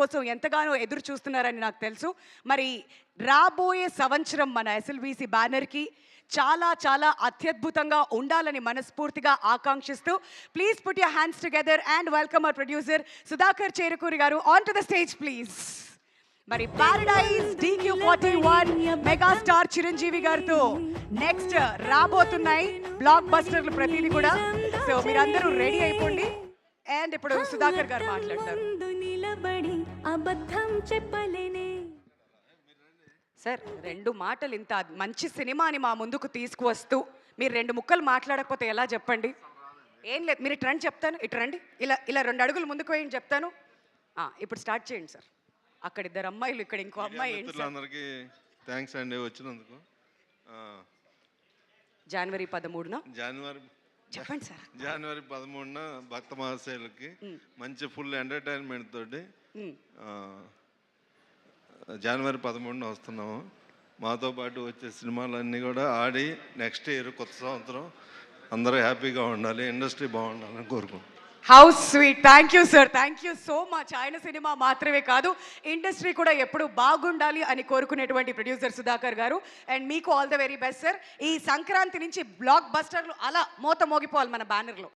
కోసం ఎంతగానో ఎదురు చూస్తున్నారని నాకు తెలుసు. మరి రాబోయే సంవత్సరం మన ఎస్ఎల్బీసీ బ్యానర్కి చాలా చాలా అత్యద్భుతంగా ఉండాలని మనస్ఫూర్తిగా ఆకాంక్షిస్తూ please put your hands together and welcome our producer Sudhakar Cherukuri garu on to the stage please. మరి పారడైజ్ DQ41 మెగాస్టార్ చిరంజీవి గారితో నెక్స్ట్ రాబోతున్నాయి బ్లాక్ బస్టర్లు ప్రతిదీ కూడా. సో మీరందరూ రెడీ అయిపోండి. అండ్ ఇప్పుడు సుధాకర్ గారు మాట్లాడతారు. సార్ 2 మాటలు ఇంత మంచి సినిమాని మా ముందుకు తీసుకువస్తూ మీరు 2 ముక్కలు మాట్లాడకపోతే ఎలా చెప్పండి? ఏం లేదు, మీరు ఇటు రండి చెప్తాను. ఇటు రండి, ఇలా ఇలా 2 అడుగులు ముందుకు వేయండి చెప్తాను. ఇప్పుడు స్టార్ట్ చేయండి సార్. అక్కడ 2 అమ్మాయిలు, ఇక్కడ ఇంకో అమ్మాయి. అందరికీ థ్యాంక్స్ అండి వచ్చినందుకు. జనవరి 13న చెప్పండి సార్. జనవరి 13న భక్త మహాశయులకి మంచి ఫుల్ ఎంటర్టైన్మెంట్ తోటి జనవరి 13న వస్తున్నాము. మాతో పాటు వచ్చే సినిమాలన్నీ కూడా ఆడి నెక్స్ట్ ఇయర్ కొత్త సంవత్సరం అందరూ హ్యాపీగా ఉండాలి, ఇండస్ట్రీ బాగుండాలని కోరుకుంటున్నాం. How sweet. Thank you sir, thank you so much. ఆయన సినిమా మాత్రమే కాదు, ఇండస్ట్రీ కూడా ఎప్పుడు బాగుండాలి అని కోరుకునేటువంటి ప్రొడ్యూసర్ సుధాకర్ గారు. అండ్ మీకు all the very best sir. ఈ సంక్రాంతి నుంచి బ్లాక్ బస్టర్లు అలా మోత మోగిపోవాలి మన బ్యానర్లో.